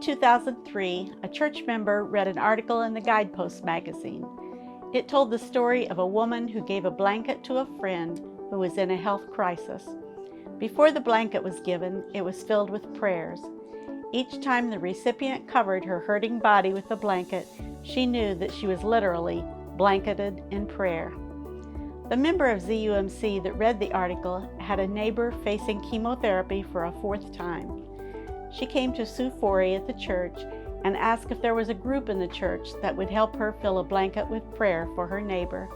2003, a church member read an article in the Guidepost magazine. It told the story of a woman who gave a blanket to a friend who was in a health crisis. Before the blanket was given, it was filled with prayers. Each time the recipient covered her hurting body with the blanket, she knew that she was literally blanketed in prayer. The member of ZUMC that read the article had a neighbor facing chemotherapy for a fourth time. She came to Sue Forey at the church and asked if there was a group in the church that would help her fill a blanket with prayer for her neighbor.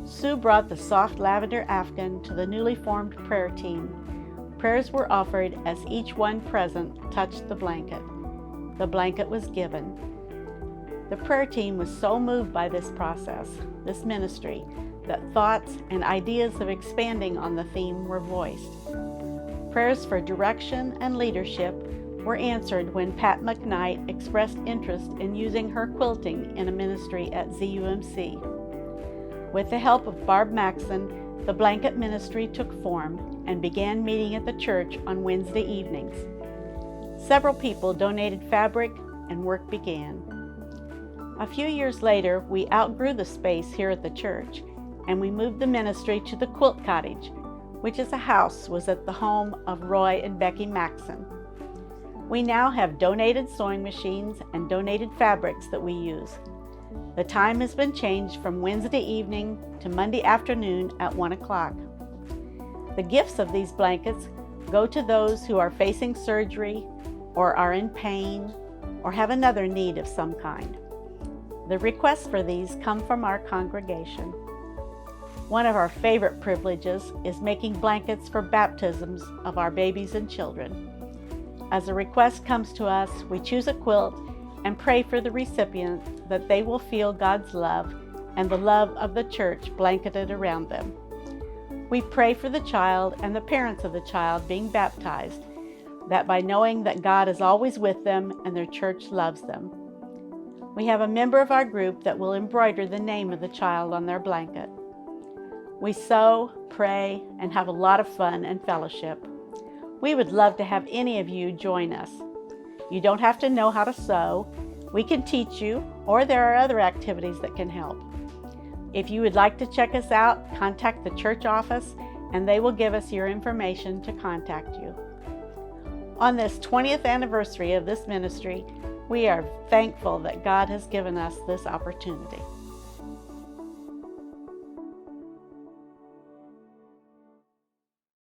Sue brought the soft lavender afghan to the newly formed prayer team. Prayers were offered as each one present touched the blanket. The blanket was given. The prayer team was so moved by this process, this ministry, that thoughts and ideas of expanding on the theme were voiced. Prayers for direction and leadership were answered when Pat McKnight expressed interest in using her quilting in a ministry at ZUMC. With the help of Barb Maxon, the blanket ministry took form and began meeting at the church on Wednesday evenings. Several people donated fabric and work began. A few years later, we outgrew the space here at the church and we moved the ministry to the Quilt Cottage, which is a house was at the home of Roy and Becky Maxon. We now have donated sewing machines and donated fabrics that we use. The time has been changed from Wednesday evening to Monday afternoon at 1 o'clock. The gifts of these blankets go to those who are facing surgery or are in pain or have another need of some kind. The requests for these come from our congregation. One of our favorite privileges is making blankets for baptisms of our babies and children. As a request comes to us, we choose a quilt and pray for the recipient that they will feel God's love and the love of the church blanketed around them. We pray for the child and the parents of the child being baptized, that by knowing that God is always with them and their church loves them. We have a member of our group that will embroider the name of the child on their blanket. We sew, pray, and have a lot of fun and fellowship. We would love to have any of you join us. You don't have to know how to sew. We can teach you, or there are other activities that can help. If you would like to check us out, contact the church office and they will give us your information to contact you. On this 20th anniversary of this ministry, we are thankful that God has given us this opportunity.